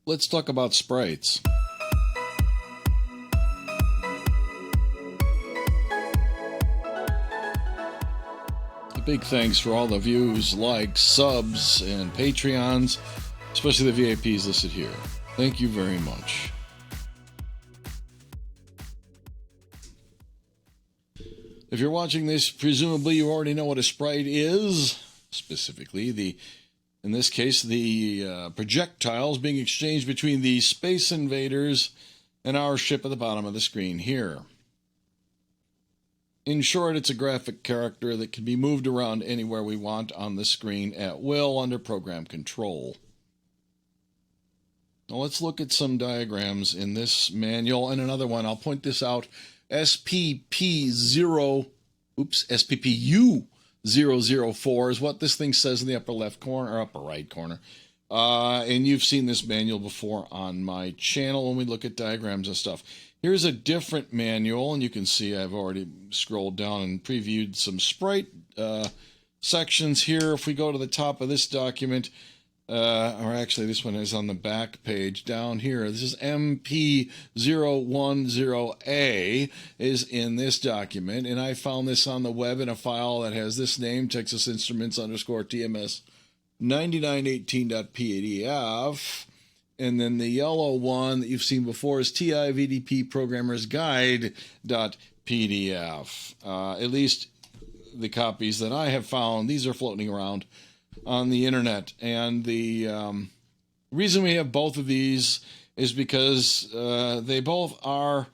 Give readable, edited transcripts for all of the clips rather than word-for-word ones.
let's talk about sprites. A big thanks for all the views, likes, subs, and Patreons, especially the VIPs listed here. Thank you very much. If you're watching this, presumably you already know what a sprite is, specifically in this case, the projectiles being exchanged between the Space Invaders and our ship at the bottom of the screen here. In short, it's a graphic character that can be moved around anywhere we want on the screen at will under program control. Now let's look at some diagrams in this manual and another one. I'll point this out. SPPU004 is what this thing says in the upper left corner, or upper right corner. And you've seen this manual before on my channel when we look at diagrams and stuff. Here's a different manual, and you can see I've already scrolled down and previewed some Sprite sections here. If we go to the top of this document, or actually this one is on the back page down here. This is MP010A is in this document, and I found this on the web in a file that has this name, Texas Instruments _TMS 9918.pdf. And then the yellow one that you've seen before is TI VDP Programmer's Guide.pdf. At least the copies that I have found, these are floating around on the internet. And the reason we have both of these is because they both are,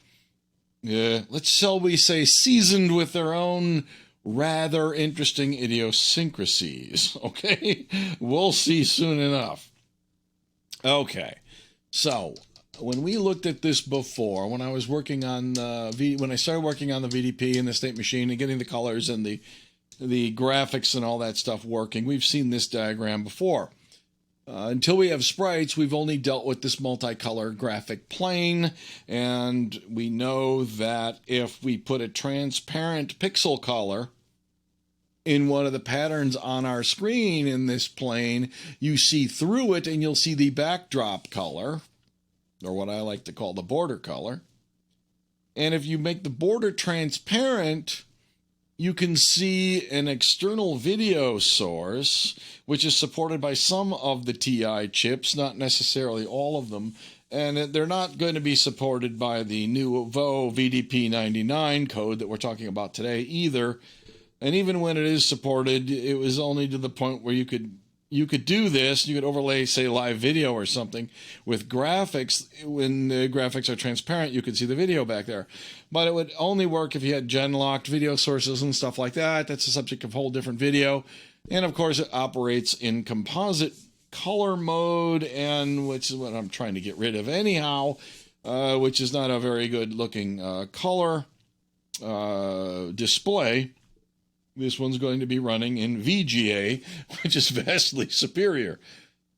shall we say, seasoned with their own rather interesting idiosyncrasies. Okay? We'll see soon enough. Okay, so when we looked at this before, when I was working on when I started working on the VDP and the state machine and getting the colors and the graphics and all that stuff working, we've seen this diagram before. Until we have sprites, we've only dealt with this multicolor graphic plane, and we know that if we put a transparent pixel color in one of the patterns on our screen in this plane, you see through it and you'll see the backdrop color, or what I like to call the border color. And if you make the border transparent, you can see an external video source, which is supported by some of the TI chips, not necessarily all of them. And they're not going to be supported by the Nouveau VDP 99 code that we're talking about today either. And even when it is supported, it was only to the point where you could do this. You could overlay, say, live video or something with graphics. When the graphics are transparent, you could see the video back there. But it would only work if you had gen-locked video sources and stuff like that. That's the subject of a whole different video. And, of course, it operates in composite color mode, and which is what I'm trying to get rid of anyhow, which is not a very good-looking color display. This one's going to be running in VGA, which is vastly superior.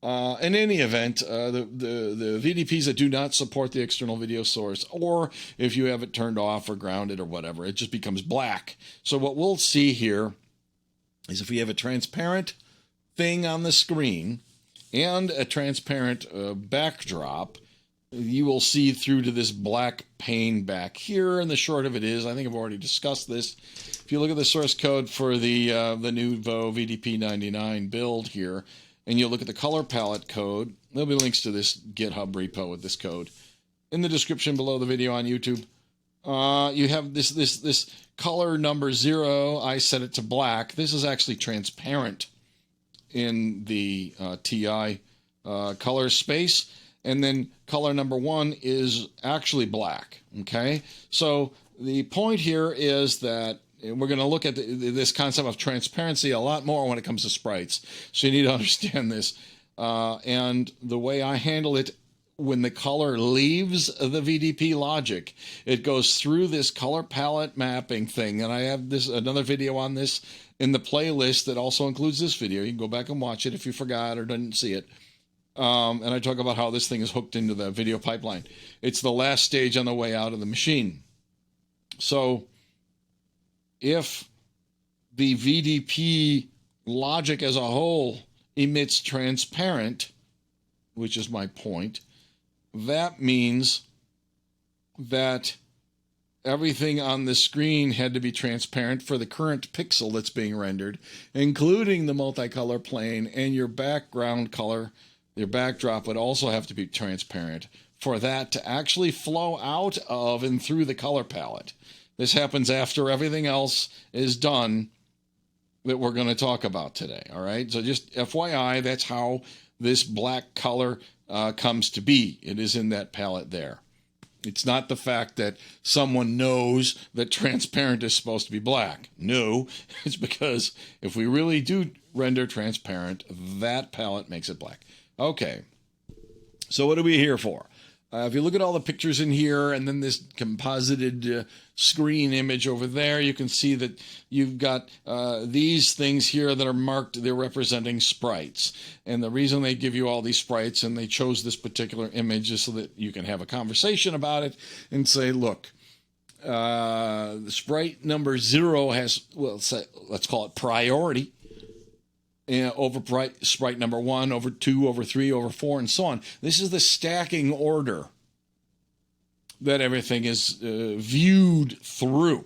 In any event, the VDPs that do not support the external video source, or if you have it turned off or grounded or whatever, it just becomes black. So what we'll see here is if we have a transparent thing on the screen and a transparent backdrop, you will see through to this black pane back here. And the short of it is, I think I've already discussed this. If you look at the source code for the Nouveau VDP 99 build here, and you look at the color palette code, there'll be links to this GitHub repo with this code in the description below the video on YouTube. You have this color number 0. I set it to black. This is actually transparent in the TI color space. And then color number 1 is actually black, okay? So the point here is that we're going to look at this concept of transparency a lot more when it comes to sprites. So you need to understand this. And the way I handle it, when the color leaves the VDP logic, it goes through this color palette mapping thing. And I have another video on this in the playlist that also includes this video. You can go back and watch it if you forgot or didn't see it. And I talk about how this thing is hooked into the video pipeline. It's the last stage on the way out of the machine. So if the VDP logic as a whole emits transparent, which is my point, that means that everything on the screen had to be transparent for the current pixel that's being rendered, including the multicolor plane, and your background color, your backdrop would also have to be transparent for that to actually flow out of and through the color palette. This happens after everything else is done that we're going to talk about today, all right? So just FYI, that's how this black color comes to be. It is in that palette there. It's not the fact that someone knows that transparent is supposed to be black. No, it's because if we really do render transparent, that palette makes it black. Okay, so what are we here for? If you look at all the pictures in here and then this composited screen image over there, you can see that you've got these things here that are marked, they're representing sprites. And the reason they give you all these sprites and they chose this particular image is so that you can have a conversation about it and say, look, sprite number 0 has, well, let's call it priority. Over sprite number 1, over 2, over 3, over 4, and so on. This is the stacking order that everything is viewed through.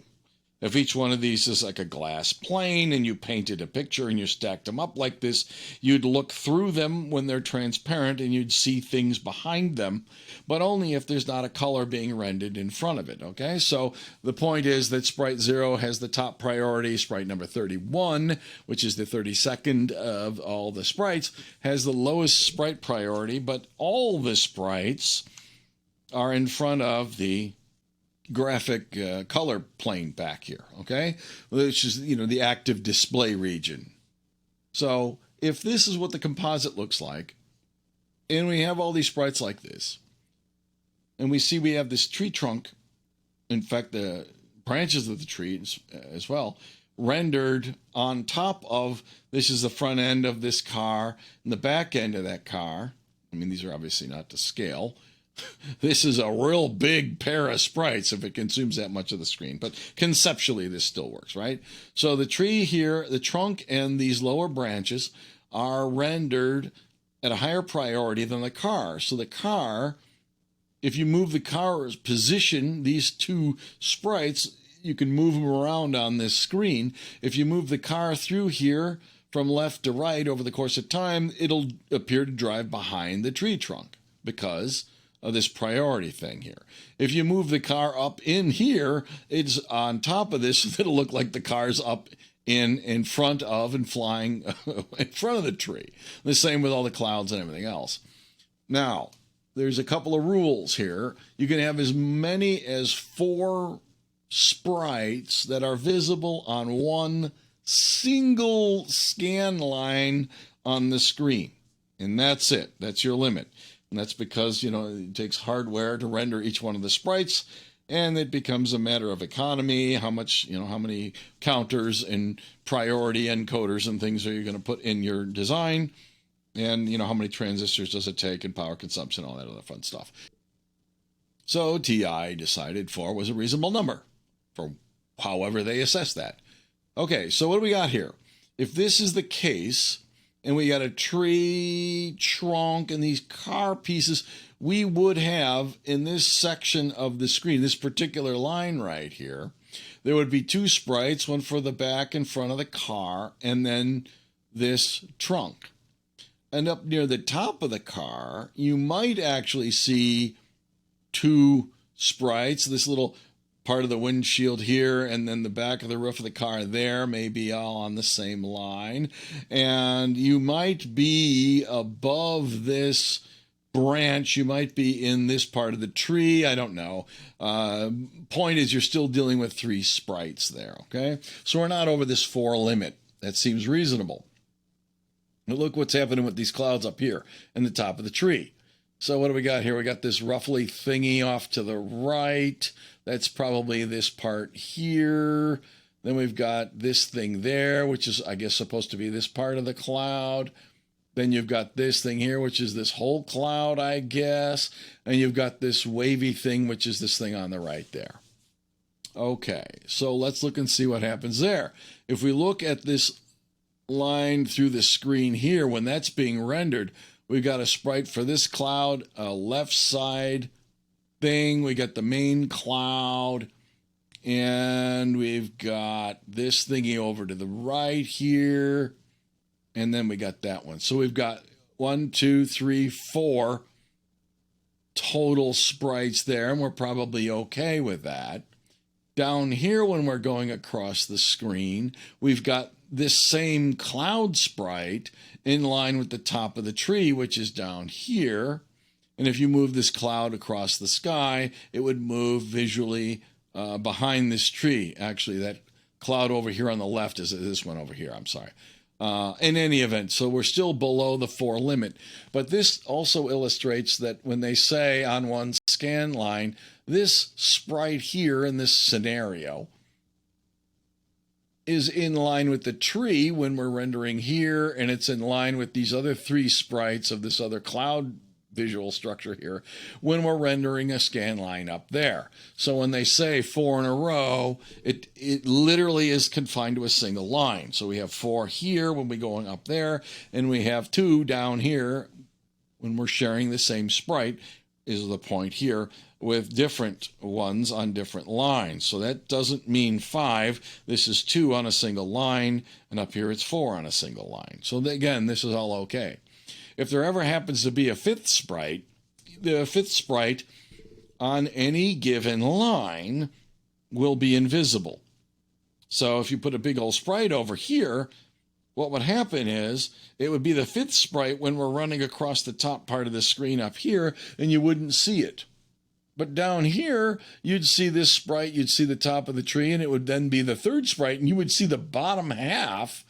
If each one of these is like a glass plane and you painted a picture and you stacked them up like this, you'd look through them when they're transparent and you'd see things behind them, but only if there's not a color being rendered in front of it, okay? So the point is that sprite 0 has the top priority. Sprite number 31, which is the 32nd of all the sprites, has the lowest sprite priority, but all the sprites are in front of the graphic color plane back here, okay? Which is, you know, the active display region. So if this is what the composite looks like, and we have all these sprites like this, and we see we have this tree trunk, in fact, the branches of the tree as well, rendered on top of, this is the front end of this car, and the back end of that car. I mean, these are obviously not to scale. This is a real big pair of sprites if it consumes that much of the screen. But conceptually, this still works, right? So the tree here, the trunk and these lower branches are rendered at a higher priority than the car. So the car, if you move the car's position, these two sprites, you can move them around on this screen. If you move the car through here from left to right over the course of time, it'll appear to drive behind the tree trunk because of this priority thing here. If you move the car up in here, it's on top of this, so it'll look like the car's up in front of and flying in front of the tree. The same with all the clouds and everything else. Now, there's a couple of rules here. You can have as many as 4 sprites that are visible on one single scan line on the screen. And that's it. That's your limit. And that's because, you know, it takes hardware to render each one of the sprites, and it becomes a matter of economy, how much, you know, how many counters and priority encoders and things are you going to put in your design, and, you know, how many transistors does it take and power consumption, all that other fun stuff. So TI decided 4 was a reasonable number for however they assess that. Okay, so what do we got here? If this is the case, and we got a tree trunk and these car pieces, we would have in this section of the screen, this particular line right here, there would be 2 sprites, one for the back and front of the car, and then this trunk. And up near the top of the car, you might actually see 2 sprites, this little part of the windshield here, and then the back of the roof of the car there may be all on the same line. And you might be above this branch, you might be in this part of the tree, I don't know. Point is, you're still dealing with 3 sprites there, okay? So we're not over this 4 limit. That seems reasonable. But look what's happening with these clouds up here in the top of the tree. So what do we got here? We got this ruffly thingy off to the right. That's probably this part here. Then we've got this thing there, which is, I guess, supposed to be this part of the cloud. Then you've got this thing here, which is this whole cloud, I guess. And you've got this wavy thing, which is this thing on the right there. Okay, so let's look and see what happens there. If we look at this line through the screen here, when that's being rendered, We've got a sprite for this cloud, a left side thing. We got the main cloud, and we've got this thingy over to the right here, and then we got that one. So we've got 1, 2, 3, 4 total sprites there, and we're probably okay with that. Down here, when we're going across the screen, we've got this same cloud sprite in line with the top of the tree, which is down here. And if you move this cloud across the sky, it would move visually behind this tree. Actually, that cloud over here on the left is this one over here. I'm sorry. In any event, so we're still below the 4 limit. But this also illustrates that when they say on one scan line, this sprite here in this scenario is in line with the tree when we're rendering here, and it's in line with these other 3 sprites of this other cloud visual structure here when we're rendering a scan line up there. So when they say 4 in a row, it literally is confined to a single line. So we have 4 here when we're going up there, and we have 2 down here when we're sharing the same sprite, is the point here, with different ones on different lines. So that doesn't mean 5. This is 2 on a single line, and up here it's 4 on a single line. So again, this is all okay. If there ever happens to be a 5th sprite, the 5th sprite on any given line will be invisible. So if you put a big old sprite over here, what would happen is it would be the 5th sprite when we're running across the top part of the screen up here, and you wouldn't see it. But down here, you'd see this sprite, you'd see the top of the tree, and it would then be the 3rd sprite, and you would see the bottom half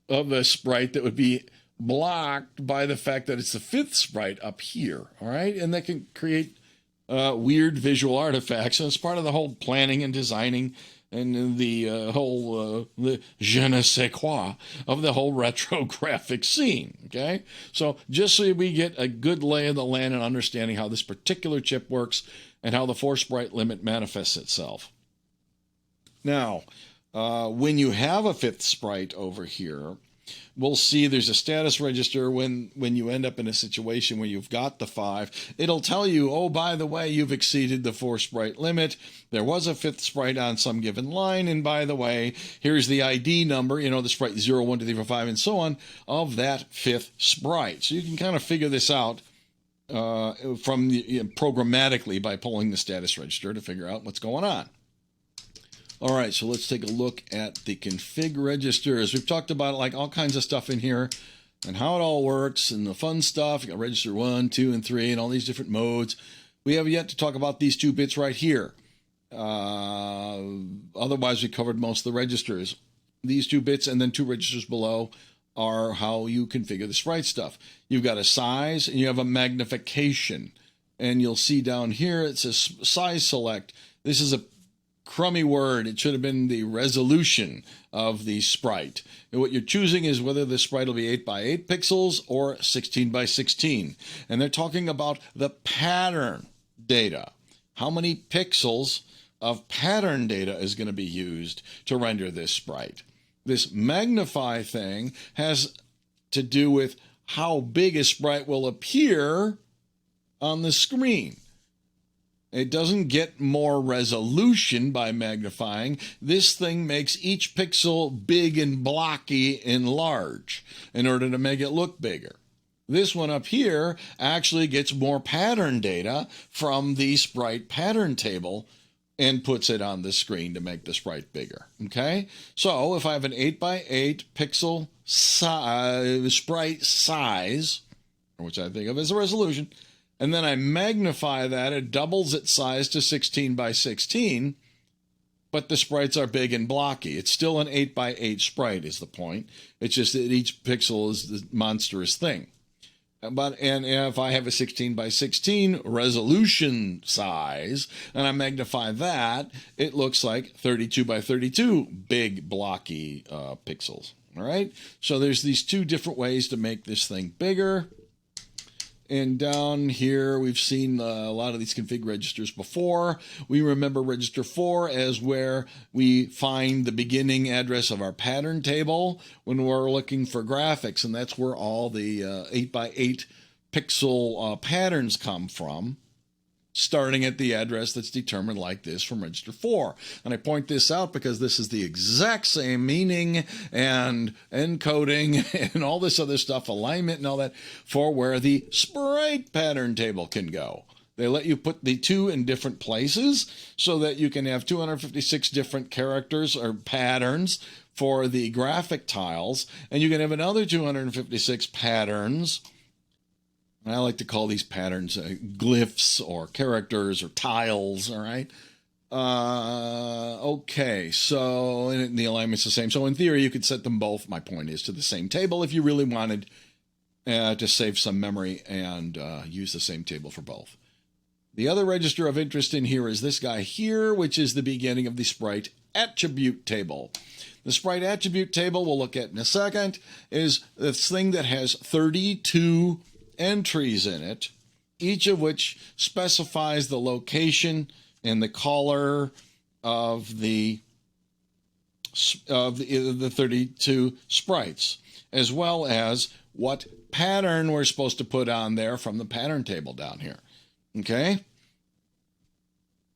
of the sprite that would be blocked by the fact that it's the 5th sprite up here, all right? And that can create weird visual artifacts. And it's part of the whole planning and designing and the whole the je ne sais quoi of the whole retro graphic scene, okay? So just so we get a good lay of the land and understanding how this particular chip works and how the 4 sprite limit manifests itself. Now, when you have a 5th sprite over here, we'll see there's a status register when you end up in a situation where you've got the 5. It'll tell you, oh, by the way, you've exceeded the 4 sprite limit. There was a 5th sprite on some given line, and by the way, here's the ID number, you know, the sprite 0, 1, 2, 3, 4, 5, and so on, of that 5th sprite. So you can kind of figure this out programmatically by pulling the status register to figure out what's going on. All right, so let's take a look at the config registers. We've talked about like all kinds of stuff in here and how it all works and the fun stuff. You got register 1, 2, and 3 and all these different modes. We have yet to talk about these 2 bits right here. Otherwise, we covered most of the registers. These 2 bits and then 2 registers below are how you configure the sprite stuff. You've got a size and you have a magnification. And you'll see down here it says size select. This is a crummy word. It should have been the resolution of the sprite. And what you're choosing is whether the sprite will be 8 by 8 pixels or 16 by 16. And they're talking about the pattern data. How many pixels of pattern data is going to be used to render this sprite? This magnify thing has to do with how big a sprite will appear on the screen. It doesn't get more resolution by magnifying. This thing makes each pixel big and blocky and large in order to make it look bigger. This one up here actually gets more pattern data from the sprite pattern table and puts it on the screen to make the sprite bigger. Okay? So if I have an 8 by 8 pixel sprite size, which I think of as a resolution, and then I magnify that, it doubles its size to 16 by 16, but the sprites are big and blocky. It's still an 8 by 8 sprite is the point. It's just that each pixel is the monstrous thing. And if I have a 16 by 16 resolution size, and I magnify that, it looks like 32 by 32 big blocky pixels. All right? So there's these 2 different ways to make this thing bigger. And down here, we've seen a lot of these config registers before. We remember register 4 as where we find the beginning address of our pattern table when we're looking for graphics. And that's where all the 8x8 pixel patterns come from, starting at the address that's determined like this from register 4. And I point this out because this is the exact same meaning and encoding and all this other stuff, alignment and all that, for where the Sprite pattern table can go. They let you put the two in different places so that you can have 256 different characters or patterns for the graphic tiles, and you can have another 256 patterns. I like to call these patterns glyphs or characters or tiles, all right? Okay, so and the alignment's the same. So in theory, you could set them both, my point is, to the same table if you really wanted to save some memory and use the same table for both. The other register of interest in here is this guy here, which is the beginning of the Sprite attribute table. The Sprite attribute table we'll look at in a second is this thing that has 32 entries in it, each of which specifies the location and the color of the 32 sprites, as well as what pattern we're supposed to put on there from the pattern table down here. Okay?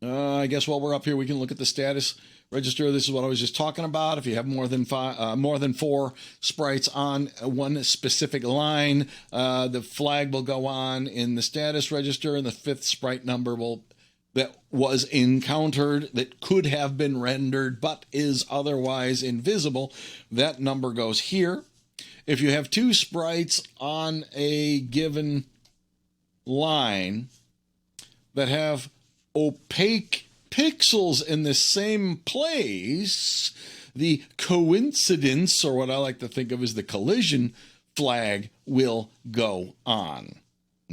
I guess while we're up here, we can look at the status register. This is what I was just talking about. If you have more than 4 sprites on one specific line, the flag will go on in the status register, and the 5th sprite number that was encountered, that could have been rendered but is otherwise invisible, that number goes here. If you have 2 sprites on a given line that have opaque pixels in the same place, the coincidence, or what I like to think of as the collision flag, will go on.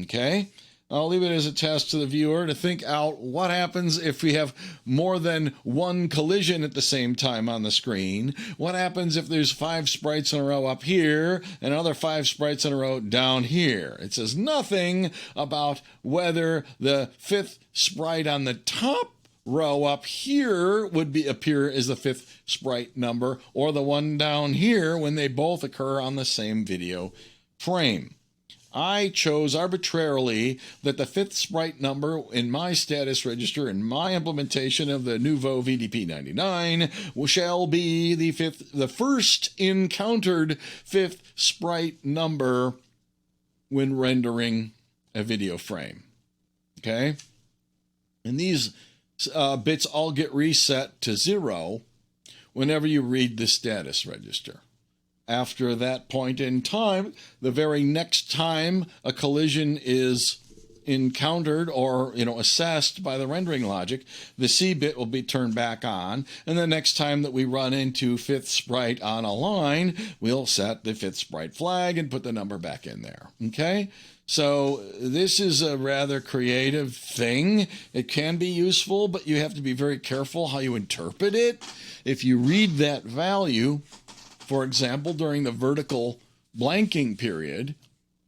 Okay? I'll leave it as a test to the viewer to think out what happens if we have more than one collision at the same time on the screen. What happens if there's 5 sprites in a row up here and another 5 sprites in a row down here? It says nothing about whether the 5th sprite on the top row up here would appear as the 5th sprite number, or the one down here when they both occur on the same video frame. I chose arbitrarily that the 5th sprite number in my status register in my implementation of the Nouveau VDP 99 shall be the first encountered 5th sprite number when rendering a video frame. Okay? And these bits all get reset to 0 whenever you read the status register. After that point in time, the very next time a collision is encountered or assessed by the rendering logic, the C bit will be turned back on, and the next time that we run into 5th sprite on a line, we'll set the 5th sprite flag and put the number back in there. Okay? So this is a rather creative thing. It can be useful, but you have to be very careful how you interpret it. If you read that value, for example, during the vertical blanking period,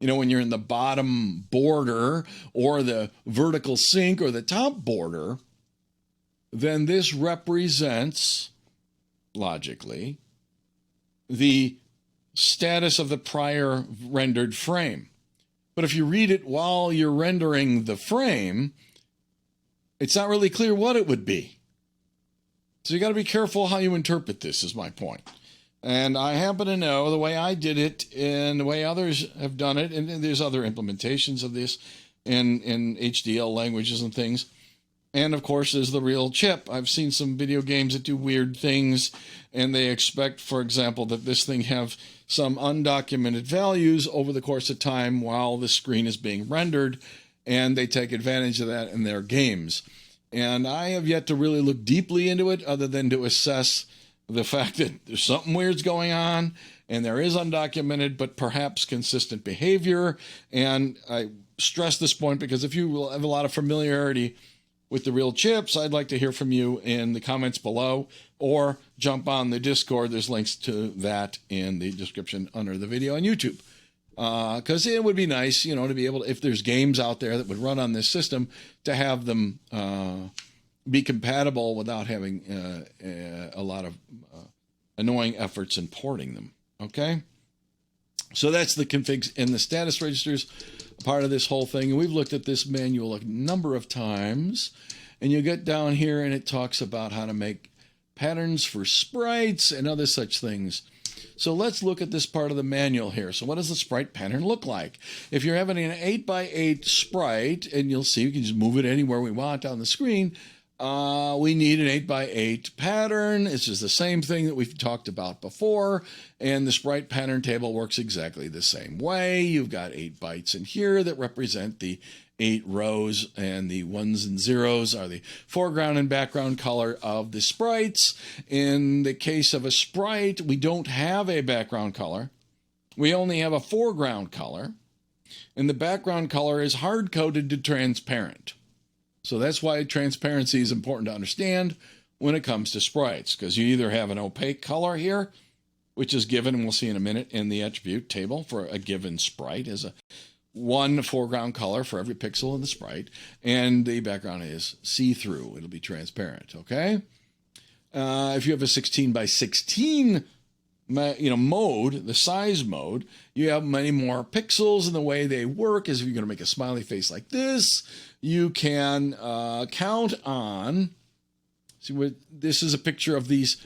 when you're in the bottom border or the vertical sync or the top border, then this represents, logically, the status of the prior rendered frame. But if you read it while you're rendering the frame, it's not really clear what it would be. So you got to be careful how you interpret this, is my point. And I happen to know the way I did it and the way others have done it, and there's other implementations of this in HDL languages and things. And, of course, there's the real chip. I've seen some video games that do weird things, and they expect, for example, that this thing have some undocumented values over the course of time while the screen is being rendered, and they take advantage of that in their games. And I have yet to really look deeply into it other than to assess the fact that there's something weird's going on, and there is undocumented but perhaps consistent behavior. And I stress this point because if you have a lot of familiarity with the real chips, I'd like to hear from you in the comments below, or jump on the Discord. There's links to that in the description under the video on YouTube. because it would be nice, to be able to, if there's games out there that would run on this system, to have them be compatible without having a lot of annoying efforts in porting them. Okay, so that's the configs and the status registers part of this whole thing. And we've looked at this manual a number of times, and you get down here and it talks about how to make patterns for sprites and other such things. So let's look at this part of the manual here. So what does the sprite pattern look like? If you're having an 8x8 sprite, and you'll see we can just move it anywhere we want on the screen, we need an 8x8 pattern. It's just the same thing that we've talked about before, and the sprite pattern table works exactly the same way. You've got 8 bytes in here that represent the 8 rows, and the 1s and 0s are the foreground and background color of the sprites. In the case of a sprite, we don't have a background color. We only have a foreground color, and the background color is hard-coded to transparent. So that's why transparency is important to understand when it comes to sprites, because you either have an opaque color here, which is given, and we'll see in a minute, in the attribute table for a given sprite as a one foreground color for every pixel in the sprite, and the background is see-through. It'll be transparent, okay? If you have a 16 by 16 mode, the size mode, you have many more pixels, and the way they work is if you're going to make a smiley face like this, you can count on, this is a picture of these.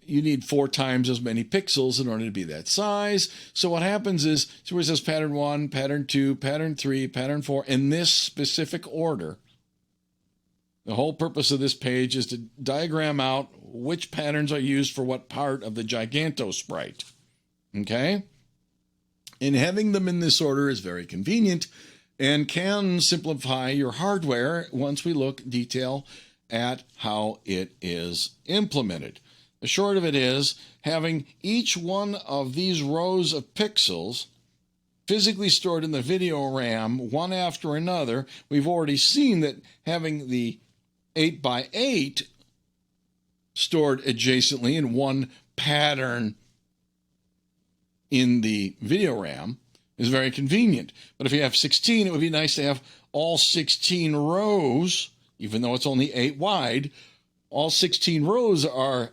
You need 4 times as many pixels in order to be that size. So what happens is, so where it says pattern 1, pattern 2, pattern 3, pattern 4, in this specific order. The whole purpose of this page is to diagram out which patterns are used for what part of the Giganto sprite. Okay? And having them in this order is very convenient and can simplify your hardware once we look detail at how it is implemented. The short of it is, having each one of these rows of pixels physically stored in the video RAM, one after another. We've already seen that having the 8x8 stored adjacently in one pattern in the video RAM is very convenient. But if you have 16, it would be nice to have all 16 rows, even though it's only 8 wide, all 16 rows are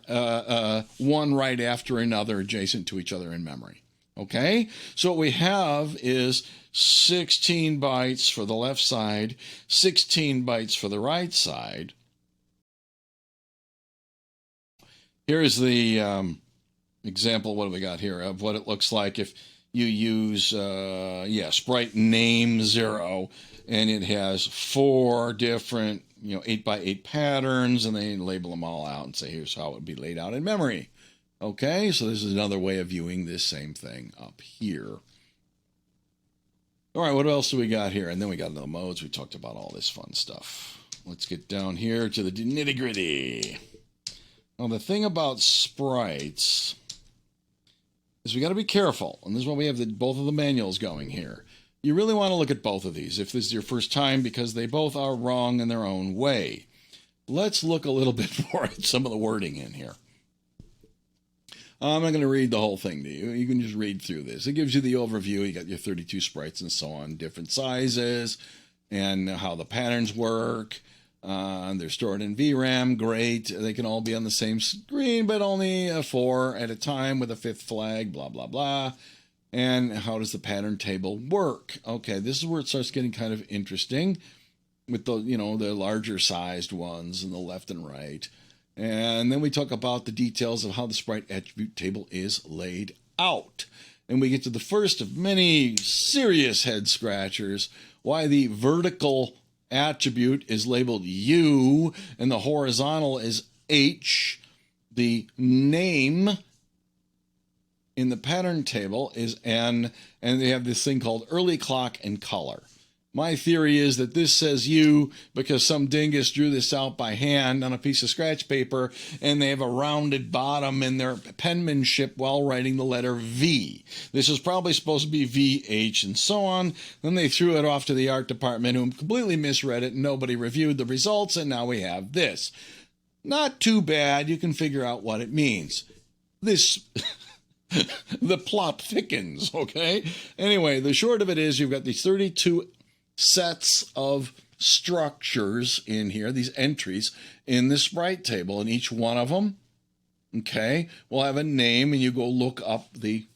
one right after another adjacent to each other in memory. Okay? So what we have is 16 bytes for the left side, 16 bytes for the right side. Here is the example, what do we got here, of what it looks like if you use, sprite name 0, and it has 4 different 8x8 patterns, and they label them all out and say, here's how it would be laid out in memory. Okay, so this is another way of viewing this same thing up here. All right, what else do we got here? And then we got the modes. We talked about all this fun stuff. Let's get down here to the nitty-gritty. Now, the thing about sprites is we got to be careful, and this is why we have both of the manuals going here. You really want to look at both of these if this is your first time, because they both are wrong in their own way. Let's look a little bit more at some of the wording in here. I'm not going to read the whole thing to you. You can just read through this. It gives you the overview. You got your 32 sprites and so on, different sizes, and how the patterns work. They're stored in VRAM. Great. They can all be on the same screen, but only 4 at a time with a 5th flag, blah, blah, blah. And how does the pattern table work? Okay, this is where it starts getting kind of interesting with the, the larger sized ones in the left and right. And then we talk about the details of how the sprite attribute table is laid out. And we get to the first of many serious head scratchers, why the vertical attribute is labeled U and the horizontal is H. The name in the pattern table is N, and they have this thing called early clock and color. My theory is that this says U because some dingus drew this out by hand on a piece of scratch paper, and they have a rounded bottom in their penmanship while writing the letter V. This is probably supposed to be VH and so on. Then they threw it off to the art department, who completely misread it, and nobody reviewed the results, and now we have this. Not too bad. You can figure out what it means. This the plot thickens, okay? Anyway, the short of it is you've got these 32 sets of structures in here, these entries in the sprite table, and each one of them, okay, will have a name, and you go look up the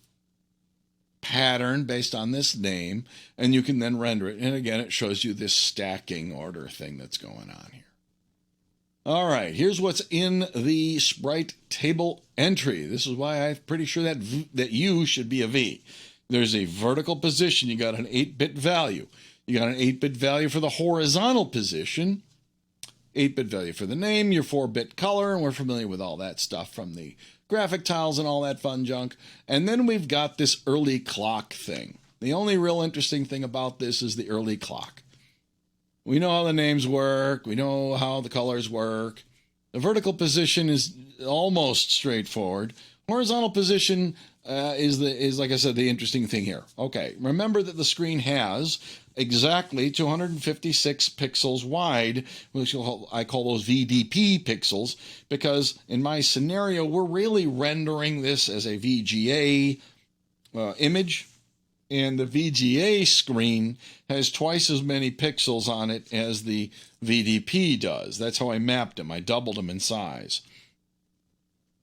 pattern based on this name, and you can then render it. And again, it shows you this stacking order thing that's going on here. All right, here's what's in the sprite table entry. This is why I'm pretty sure that U should be a V. There's a vertical position. You got an 8-bit value. You got an 8-bit value for the horizontal position, 8-bit value for the name, your 4-bit color, and we're familiar with all that stuff from the graphic tiles and all that fun junk. And then we've got this early clock thing. The only real interesting thing about this is the early clock. We know how the names work. We know how the colors work. The vertical position is almost straightforward. Horizontal position is, like I said, the interesting thing here. Okay, remember that the screen has exactly 256 pixels wide, which I call those VDP pixels, because in my scenario, we're really rendering this as a VGA image, and the VGA screen has twice as many pixels on it as the VDP does. That's how I mapped them. I doubled them in size.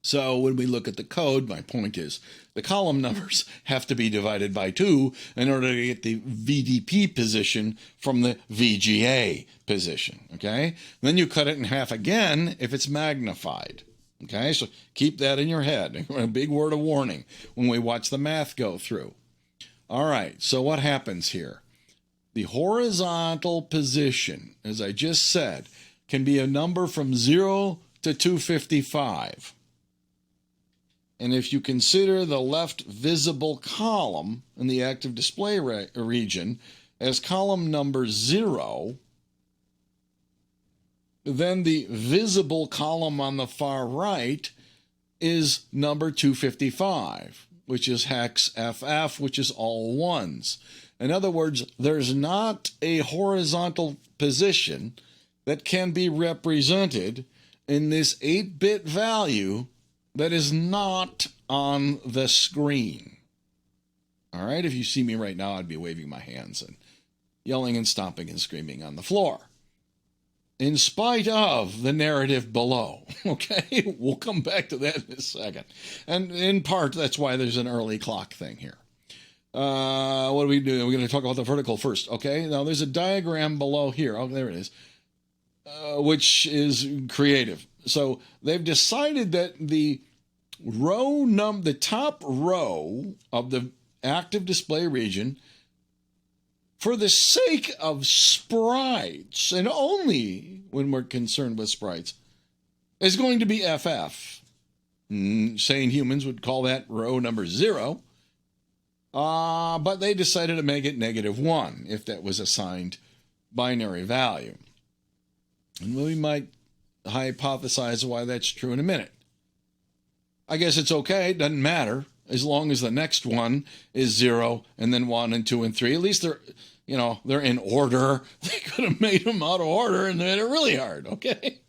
So when we look at the code, my point is the column numbers have to be divided by 2 in order to get the VDP position from the VGA position, okay? Then you cut it in half again if it's magnified, okay? So keep that in your head. A big word of warning when we watch the math go through. All right, so what happens here? The horizontal position, as I just said, can be a number from 0 to 255. And if you consider the left visible column in the active display region as column number 0, then the visible column on the far right is number 255, which is hex FF, which is all ones. In other words, there's not a horizontal position that can be represented in this 8-bit value that is not on the screen. All right, if you see me right now, I'd be waving my hands and yelling and stomping and screaming on the floor, in spite of the narrative below. Okay, we'll come back to that in a second. And in part, that's why there's an early clock thing here. What do we do? We're going to talk about the vertical first. Okay, now there's a diagram below here. Oh, there it is, which is creative. So they've decided that the top row of the active display region, for the sake of sprites, and only when we're concerned with sprites, is going to be FF. Sane humans would call that row number 0. But they decided to make it -1 if that was assigned binary value. And we might hypothesize why that's true in a minute. I guess it's okay. It doesn't matter as long as the next one is 0 and then 1 and 2 and 3. At least they're in order. They could have made them out of order and made it really hard. Okay.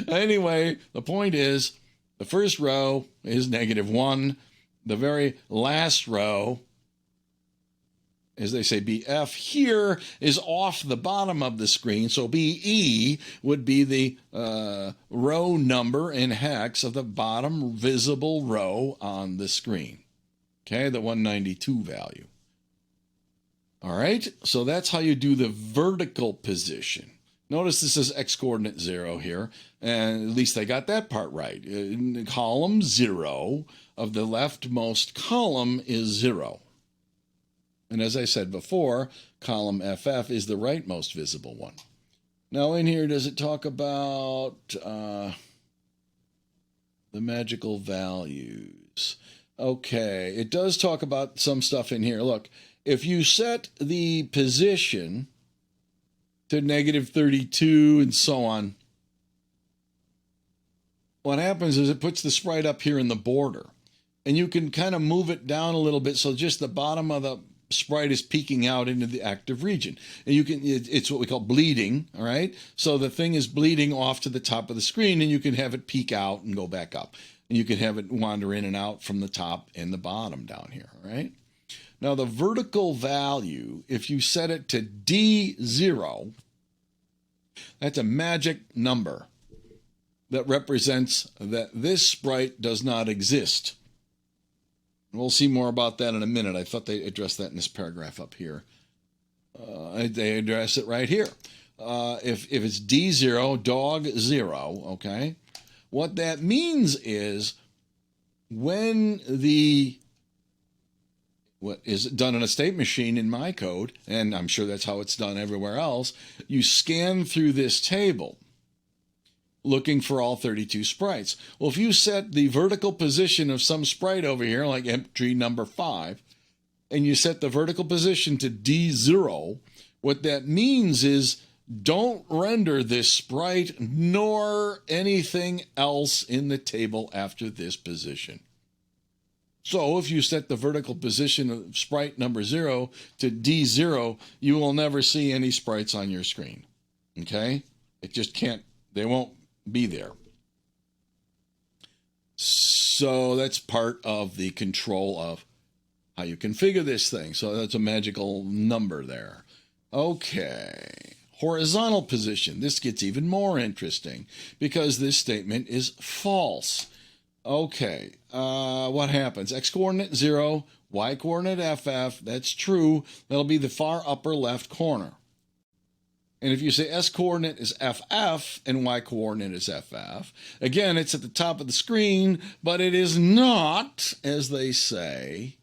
Anyway, the point is the first row is -1. The very last row, as they say, BF here is off the bottom of the screen. So BE would be the row number in hex of the bottom visible row on the screen. Okay, the 192 value. All right, so that's how you do the vertical position. Notice this is x-coordinate 0 here, and at least they got that part right. In column 0 of the leftmost column is 0. And as I said before, column FF is the rightmost visible one. Now in here, does it talk about the magical values? Okay, it does talk about some stuff in here. Look, if you set the position to -32 and so on, what happens is it puts the sprite up here in the border. And you can kind of move it down a little bit so just the bottom of the sprite is peeking out into the active region. And it's what we call bleeding, all right? So the thing is bleeding off to the top of the screen, and you can have it peek out and go back up. And you can have it wander in and out from the top and the bottom down here, all right? Now, the vertical value, if you set it to D0, that's a magic number that represents that this sprite does not exist. We'll see more about that in a minute. I thought they addressed that in this paragraph up here. They address it right here. If it's D0, dog 0, okay? What that means is when what is done in a state machine in my code, and I'm sure that's how it's done everywhere else, you scan through this table looking for all 32 sprites. Well, if you set the vertical position of some sprite over here, like entry number 5, and you set the vertical position to D0, what that means is don't render this sprite nor anything else in the table after this position. So if you set the vertical position of sprite number 0 to D0, you will never see any sprites on your screen. Okay? It just can't, they won't be there. So that's part of the control of how you configure this thing. So that's a magical number there. Okay. Horizontal position. This gets even more interesting because this statement is false. Okay. What happens? X coordinate 0, Y coordinate FF. That's true. That'll be the far upper left corner. And if you say S coordinate is FF and Y coordinate is FF, again, it's at the top of the screen, but it is not, as they say,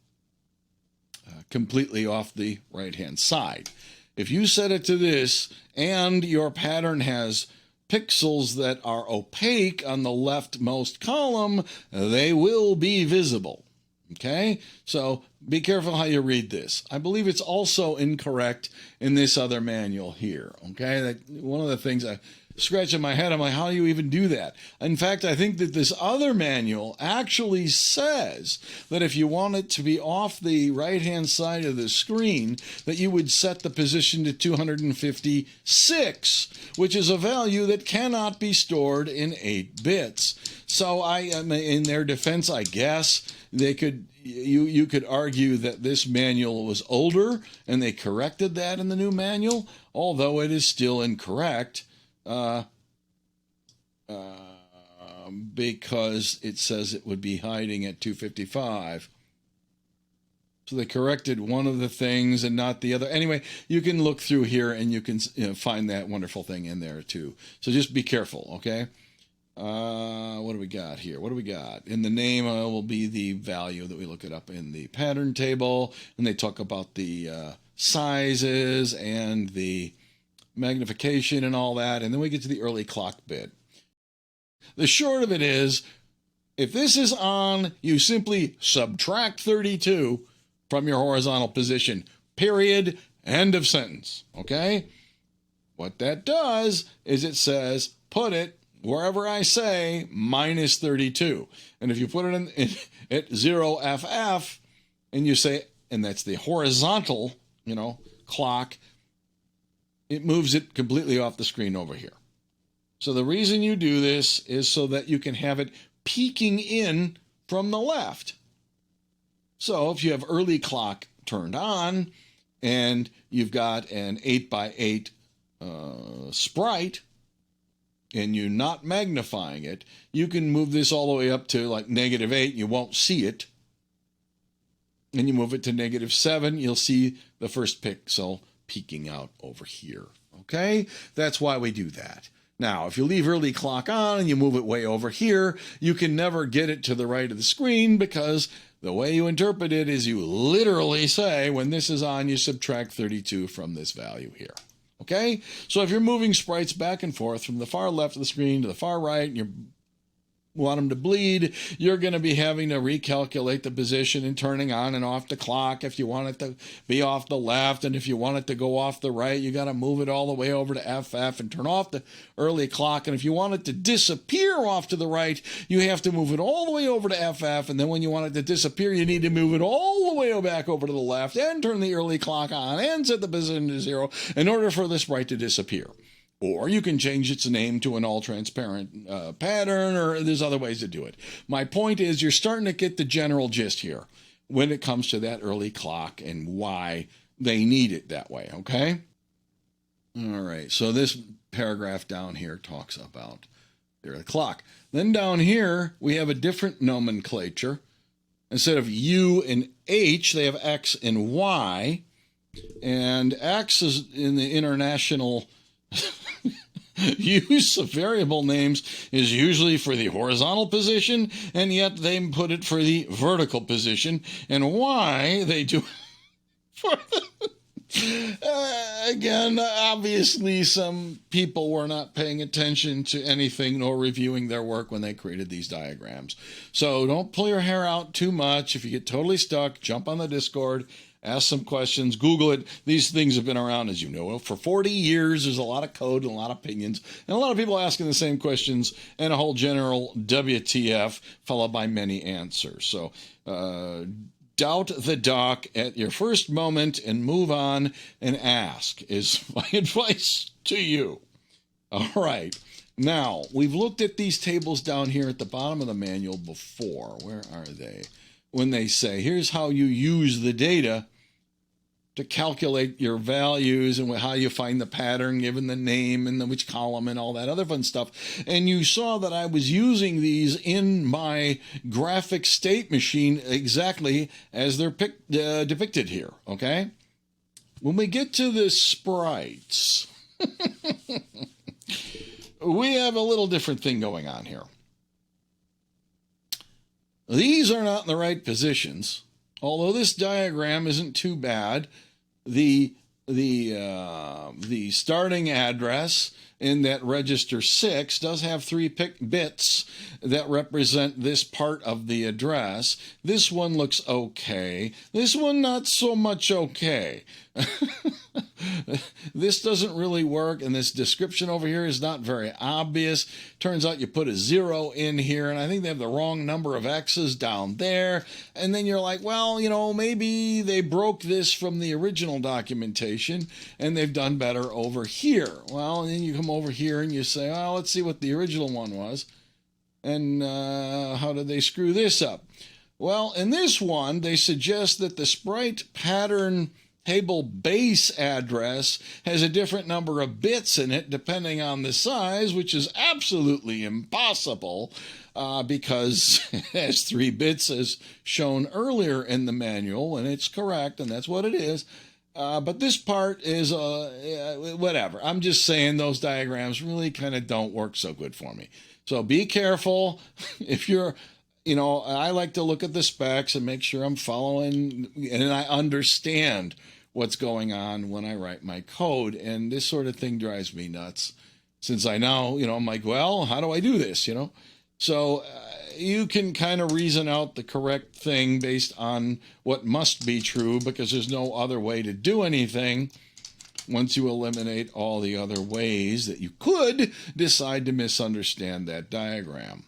completely off the right-hand side. If you set it to this and your pattern has pixels that are opaque on the leftmost column, they will be visible. Okay? So be careful how you read this. I believe it's also incorrect in this other manual here. Okay? One of the things I scratch in my head, I'm like, how do you even do that? In fact, I think that this other manual actually says that if you want it to be off the right-hand side of the screen, that you would set the position to 256, which is a value that cannot be stored in 8 bits. So in their defense, I guess, they could you could argue that this manual was older and they corrected that in the new manual, although it is still incorrect. Because it says it would be hiding at 255. So they corrected one of the things and not the other. Anyway, you can look through here and you can find that wonderful thing in there too. So just be careful, okay? What do we got here? What do we got? In the name will be the value that we look it up in the pattern table, and they talk about the sizes and the magnification and all that, and then we get to the early clock bit. The short of it is, if this is on, you simply subtract 32 from your horizontal position, period, end of sentence, okay? What that does is it says, put it wherever I say minus 32. And if you put it in at 0FF, and you say, and that's the horizontal, clock, it moves it completely off the screen over here. So the reason you do this is so that you can have it peeking in from the left. So if you have early clock turned on and you've got an 8x8 sprite and you're not magnifying it, you can move this all the way up to like -8 and you won't see it. And you move it to -7, you'll see the first pixel peeking out over here. Okay? That's why we do that. Now, if you leave early clock on and you move it way over here, you can never get it to the right of the screen because the way you interpret it is you literally say, when this is on, you subtract 32 from this value here. Okay? So if you're moving sprites back and forth from the far left of the screen to the far right, and you want them to bleed, you're going to be having to recalculate the position and turning on and off the clock. If you want it to be off the left, and if you want it to go off the right, you got to move it all the way over to FF and turn off the early clock. And if you want it to disappear off to the right, you have to move it all the way over to FF. And then when you want it to disappear, you need to move it all the way back over to the left and turn the early clock on and set the position to 0 in order for the sprite to disappear. Or you can change its name to an all-transparent pattern, or there's other ways to do it. My point is you're starting to get the general gist here when it comes to that early clock and why they need it that way, okay? All right, so this paragraph down here talks about the clock. Then down here, we have a different nomenclature. Instead of U and H, they have X and Y. And X is in the international use of variable names is usually for the horizontal position, and yet they put it for the vertical position. And Y, they do for the... again, obviously some people were not paying attention to anything nor reviewing their work when they created these diagrams. So don't pull your hair out too much. If you get totally stuck, jump on the Discord, ask some questions, Google it. These things have been around, as you know, for 40 years. There's a lot of code and a lot of opinions, and a lot of people asking the same questions, and a whole general WTF followed by many answers. So doubt the doc at your first moment and move on and ask is my advice to you. All right. Now, we've looked at these tables down here at the bottom of the manual before. Where are they? When they say, here's how you use the data to calculate your values and how you find the pattern given the name and which column and all that other fun stuff. And you saw that I was using these in my graphic state machine exactly as they're depicted here, okay? When we get to the sprites, we have a little different thing going on here. These are not in the right positions. Although this diagram isn't too bad, the starting address in that register 6 does have 3 bits that represent this part of the address. This one looks okay. This one not so much okay. This doesn't really work, and this description over here is not very obvious. Turns out you put a 0 in here, and I think they have the wrong number of X's down there. And then you're like, well, you know, maybe they broke this from the original documentation, and they've done better over here. Well, and then you come over here and you say, well, let's see what the original one was, and how did they screw this up? Well, in this one, they suggest that the Sprite pattern table base address has a different number of bits in it depending on the size, which is absolutely impossible because it has 3 bits as shown earlier in the manual, and it's correct, and that's what it is. But this part is whatever. I'm just saying those diagrams really kind of don't work so good for me. So be careful. If you're, you know, I like to look at the specs and make sure I'm following and I understand what's going on when I write my code. And this sort of thing drives me nuts since I now, you know, I'm like, well, how do I do this, you know? So you can kind of reason out the correct thing based on what must be true because there's no other way to do anything once you eliminate all the other ways that you could decide to misunderstand that diagram.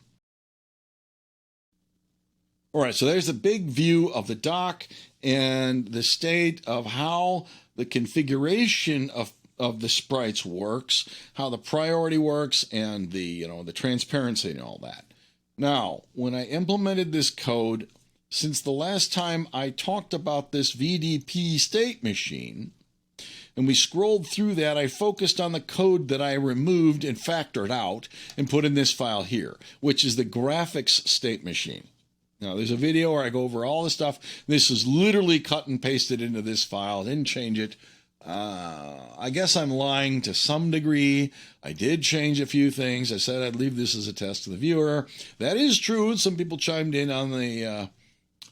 All right, so there's the big view of the dock and the state of how the configuration of the sprites works, how the priority works, and the, you know, the transparency and all that. Now, when I implemented this code, since the last time I talked about this VDP state machine, and we scrolled through that, I focused on the code that I removed and factored out and put in this file here, which is the graphics state machine. Now, there's a video where I go over all the stuff. This is literally cut and pasted into this file. I didn't change it. I guess I'm lying to some degree. I did change a few things. I said I'd leave this as a test to the viewer. That is true. Some people chimed in on the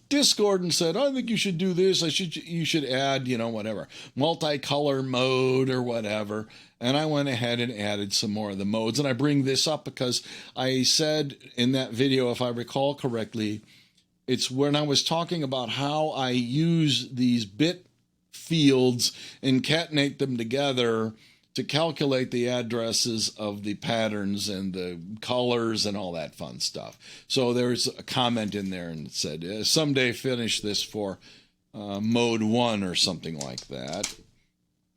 Discord and said, I think you should do this. You should add, you know, whatever, multicolor mode or whatever. And I went ahead and added some more of the modes. And I bring this up because I said in that video, if I recall correctly, it's when I was talking about how I use these bit fields and concatenate them together to calculate the addresses of the patterns and the colors and all that fun stuff. So there's a comment in there and it said, someday finish this for mode 1 or something like that.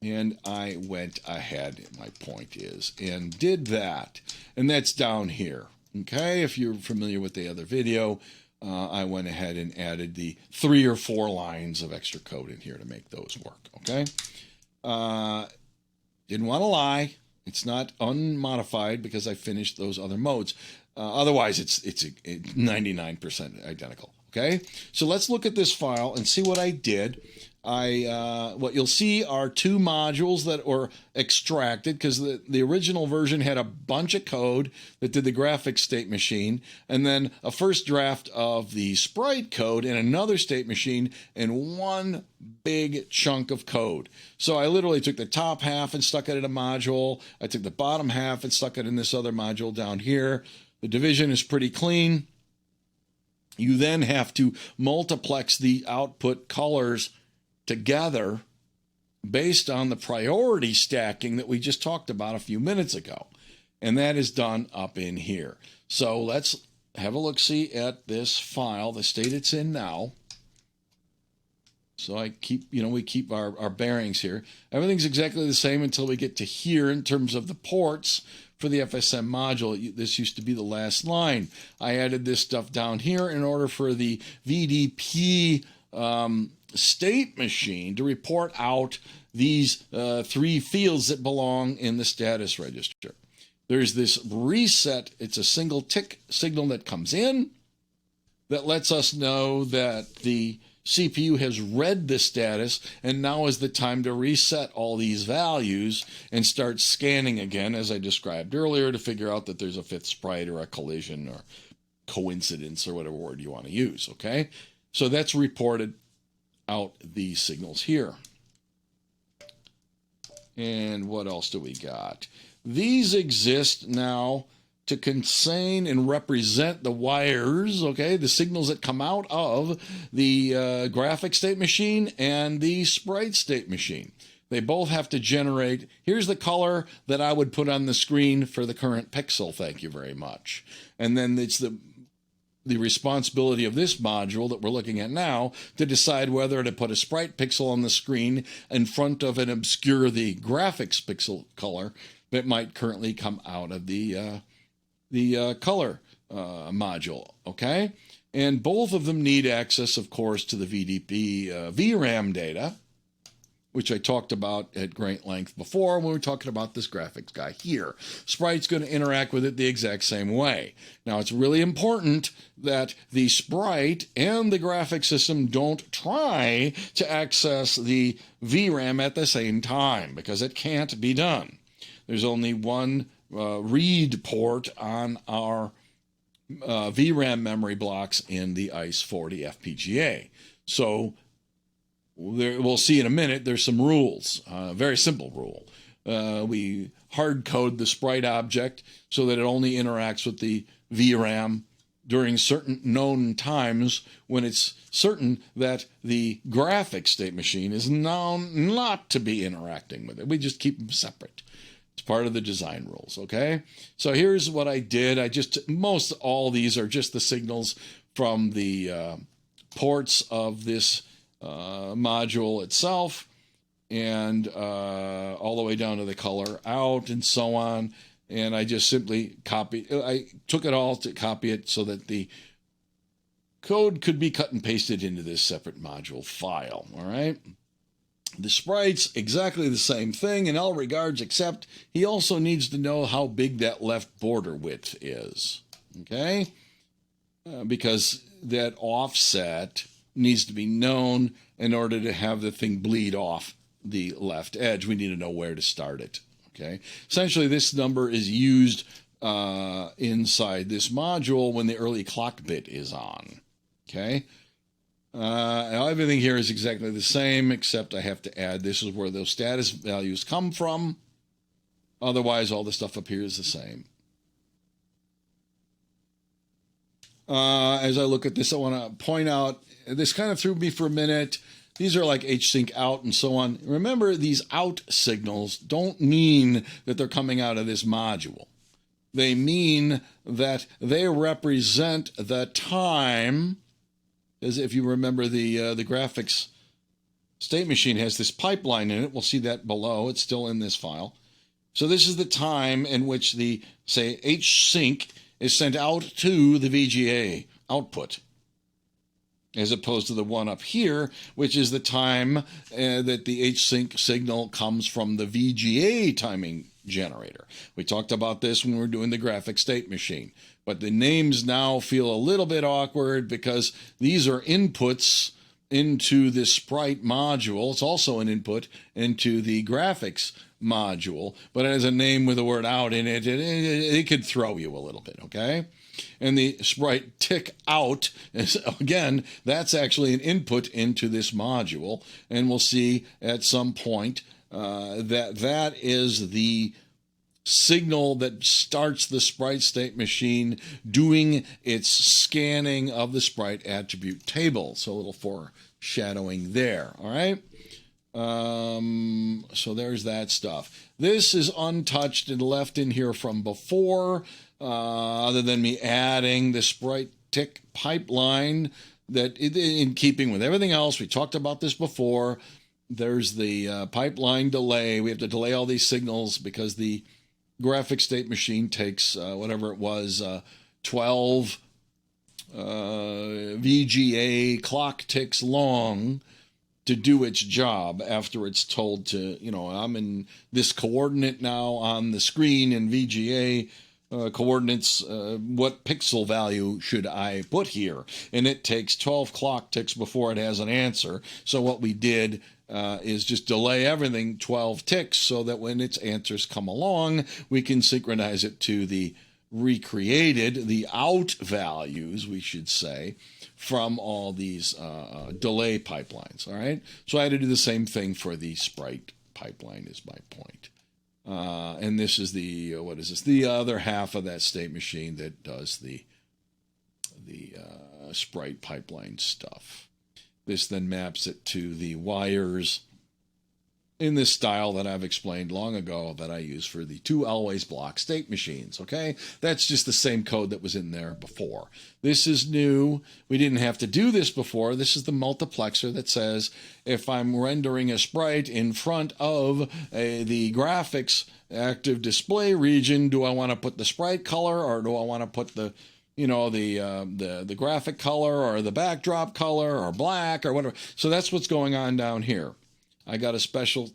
And I went ahead, my point is, and did that. And that's down here. Okay, if you're familiar with the other video, I went ahead and added the 3 or 4 lines of extra code in here to make those work. Okay, didn't want to lie. It's not unmodified because I finished those other modes. Otherwise, it's 99% identical. Okay, so let's look at this file and see what I did. What you'll see are 2 modules that were extracted because the original version had a bunch of code that did the graphics state machine, and then a first draft of the sprite code in another state machine, and one big chunk of code. So I literally took the top half and stuck it in a module. I took the bottom half and stuck it in this other module down here. The division is pretty clean. You then have to multiplex the output colors together based on the priority stacking that we just talked about a few minutes ago. And that is done up in here. So let's have a look-see at this file, the state it's in now. So we keep our bearings here. Everything's exactly the same until we get to here in terms of the ports for the FSM module. This used to be the last line. I added this stuff down here in order for the VDP state machine to report out these 3 fields that belong in the status register. There's this reset. It's a single tick signal that comes in that lets us know that the CPU has read the status, and now is the time to reset all these values and start scanning again, as I described earlier, to figure out that there's a 5th sprite or a collision or coincidence or whatever word you want to use, okay? So that's reported out these signals here. And what else do we got? These exist now to contain and represent the wires, okay, the signals that come out of the graphic state machine and the sprite state machine. They both have to generate, here's the color that I would put on the screen for the current pixel, thank you very much. And then it's the responsibility of this module that we're looking at now to decide whether to put a sprite pixel on the screen in front of and obscure the graphics pixel color that might currently come out of the color module, okay? And both of them need access, of course, to the VDP VRAM data, which I talked about at great length before when we were talking about this graphics guy here. Sprite's going to interact with it the exact same way. Now, it's really important that the sprite and the graphics system don't try to access the VRAM at the same time, because it can't be done. There's only one read port on our VRAM memory blocks in the ICE40 FPGA. So we'll see in a minute, there's some rules, very simple rule. We hard code the sprite object so that it only interacts with the VRAM during certain known times when it's certain that the graphics state machine is known not to be interacting with it. We just keep them separate. It's part of the design rules, okay? So here's what I did. Most all these are just the signals from the ports of this module itself, and all the way down to the color out and so on. And I just simply I took it all to copy it so that the code could be cut and pasted into this separate module file, all right? The sprite's exactly the same thing in all regards, except he also needs to know how big that left border width is, okay? Because that offset needs to be known in order to have the thing bleed off the left edge. We need to know where to start it, okay? Essentially, this number is used inside this module when the early clock bit is on, okay? Everything here is exactly the same, except I have to add, this is where those status values come from. Otherwise, all the stuff up here is the same. As I look at this, I want to point out, this kind of threw me for a minute. These are like hsync out and so on. Remember, these out signals don't mean that they're coming out of this module. They mean that they represent the time, as if you remember the graphics state machine has this pipeline in it. We'll see that below. It's still in this file. So this is the time in which the, say, hsync is sent out to the VGA output, as opposed to the one up here, which is the time that the hsync signal comes from the VGA timing generator. We talked about this when we were doing the graphic state machine, but the names now feel a little bit awkward because these are inputs into this Sprite module. It's also an input into the graphics module, but it has a name with the word out in it. It could throw you a little bit, okay? And the Sprite tick out is, again, that's actually an input into this module, and we'll see at some point that is the signal that starts the Sprite state machine doing its scanning of the Sprite attribute table. So a little foreshadowing there, all right? So there's that stuff. This is untouched and left in here from before, other than me adding the Sprite tick pipeline that in keeping with everything else. We talked about this before. There's the pipeline delay. We have to delay all these signals because the graphic state machine takes whatever it was, 12 VGA clock ticks long to do its job after it's told to, I'm in this coordinate now on the screen in VGA coordinates, what pixel value should I put here? And it takes 12 clock ticks before it has an answer. So what we did is just delay everything 12 ticks so that when its answers come along, we can synchronize it to the recreated, the out values, we should say, from all these delay pipelines, all right? So I had to do the same thing for the Sprite pipeline is my point. And this is the, what is this? The other half of that state machine that does the Sprite pipeline stuff. This then maps it to the wires in this style that I've explained long ago that I use for the two always block state machines, okay? That's just the same code that was in there before. This is new. We didn't have to do this before. This is the multiplexer that says if I'm rendering a Sprite in front of the graphics active display region, do I want to put the Sprite color or do I want to put the the graphic color or the backdrop color or black or whatever? So that's what's going on down here. I got a special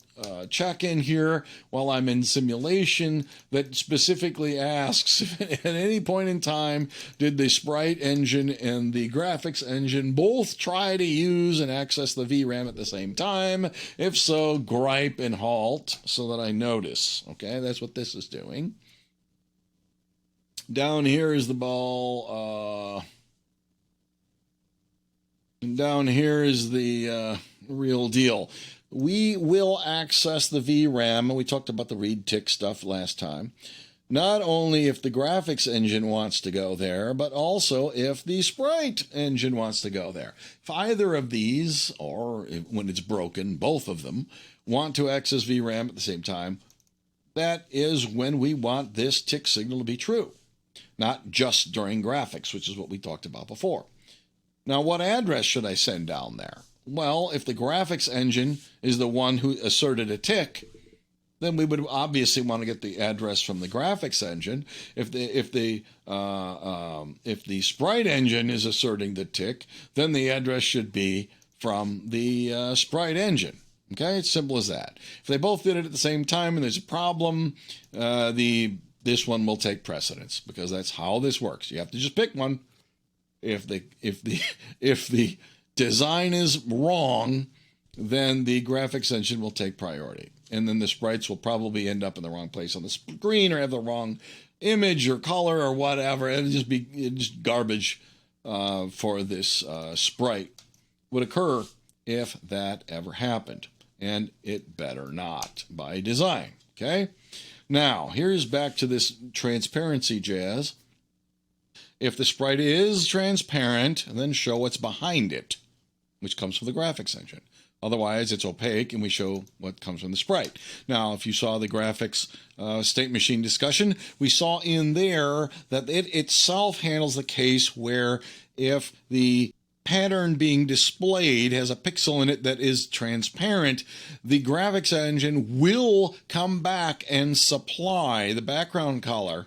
check in here while I'm in simulation that specifically asks at any point in time, did the Sprite engine and the graphics engine both try to use and access the VRAM at the same time? If so, gripe and halt so that I notice. Okay, that's what this is doing. Down here is the ball. And down here is the real deal. We will access the VRAM, and we talked about the read tick stuff last time, not only if the graphics engine wants to go there, but also if the Sprite engine wants to go there. If either of these, or when it's broken, both of them, want to access VRAM at the same time, that is when we want this tick signal to be true, not just during graphics, which is what we talked about before. Now, what address should I send down there? Well, if the graphics engine is the one who asserted a tick, then we would obviously want to get the address from the graphics engine. If the Sprite engine is asserting the tick, then the address should be from the Sprite engine. Okay, it's simple as that. If they both did it at the same time and there's a problem, this one will take precedence because that's how this works. You have to just pick one. If the design is wrong, then the graphics engine will take priority. And then the sprites will probably end up in the wrong place on the screen or have the wrong image or color or whatever. It'll just be just garbage for this sprite would occur if that ever happened. And it better not by design. Okay? Now, here's back to this transparency jazz. If the sprite is transparent, then show what's behind it, which comes from the graphics engine. Otherwise, it's opaque, and we show what comes from the sprite. Now, if you saw the graphics state machine discussion, we saw in there that it itself handles the case where if the pattern being displayed has a pixel in it that is transparent, the graphics engine will come back and supply the background color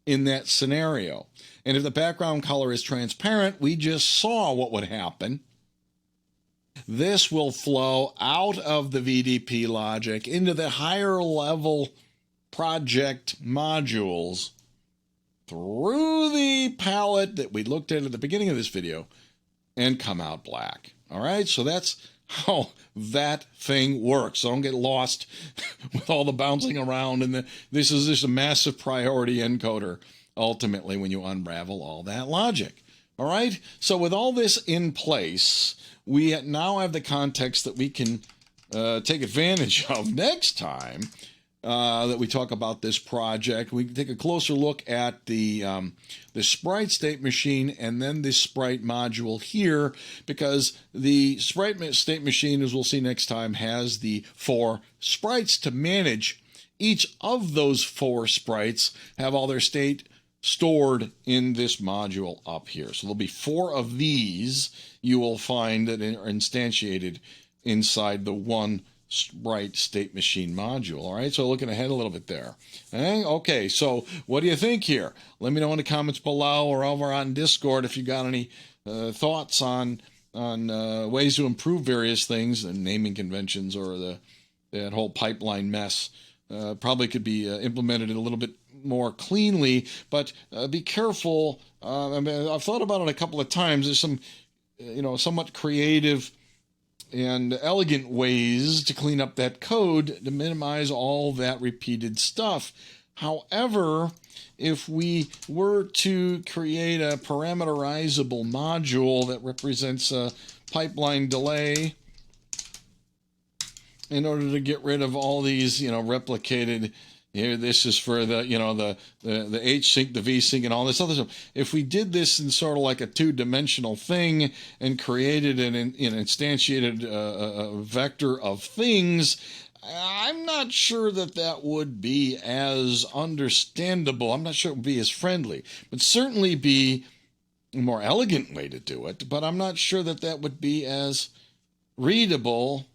in that scenario. And if the background color is transparent, we just saw what would happen. This will flow out of the VDP logic into the higher level project modules through the palette that we looked at the beginning of this video and come out black. All right, so that's how that thing works. So don't get lost with all the bouncing around. And this is just a massive priority encoder ultimately when you unravel all that logic. All right, so with all this in place, we now have the context that we can take advantage of next time that we talk about this project. We can take a closer look at the Sprite state machine and then the Sprite module here, because the Sprite state machine, as we'll see next time, has the 4 sprites to manage. Each of those 4 sprites have all their state stored in this module up here. So there'll be 4 of these you will find that are instantiated inside the one Sprite state machine module. All right, so looking ahead a little bit there. Okay, so what do you think here? Let me know in the comments below or over on Discord if you got any thoughts on ways to improve various things, and naming conventions or that whole pipeline mess. Probably could be implemented a little bit more cleanly, but be careful. I mean, I've thought about it a couple of times. There's some, somewhat creative and elegant ways to clean up that code to minimize all that repeated stuff. However, if we were to create a parameterizable module that represents a pipeline delay in order to get rid of all these, replicated, here, this is for the, the H sync, the V sync, and all this other stuff. If we did this in sort of like a 2-dimensional thing and created an instantiated vector of things, I'm not sure that would be as understandable. I'm not sure it would be as friendly, but certainly be a more elegant way to do it. But I'm not sure that would be as readable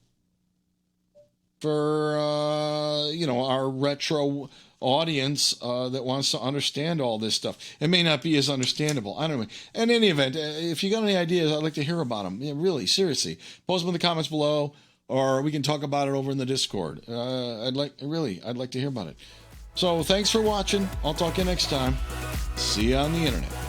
for our retro audience that wants to understand all this stuff. It may not be as understandable. I don't know. In any event, if you got any ideas, I'd like to hear about them. Yeah, really, seriously, post them in the comments below, or we can talk about it over in the Discord. I'd like to hear about it. So thanks for watching. I'll talk to you next time. See you on the internet.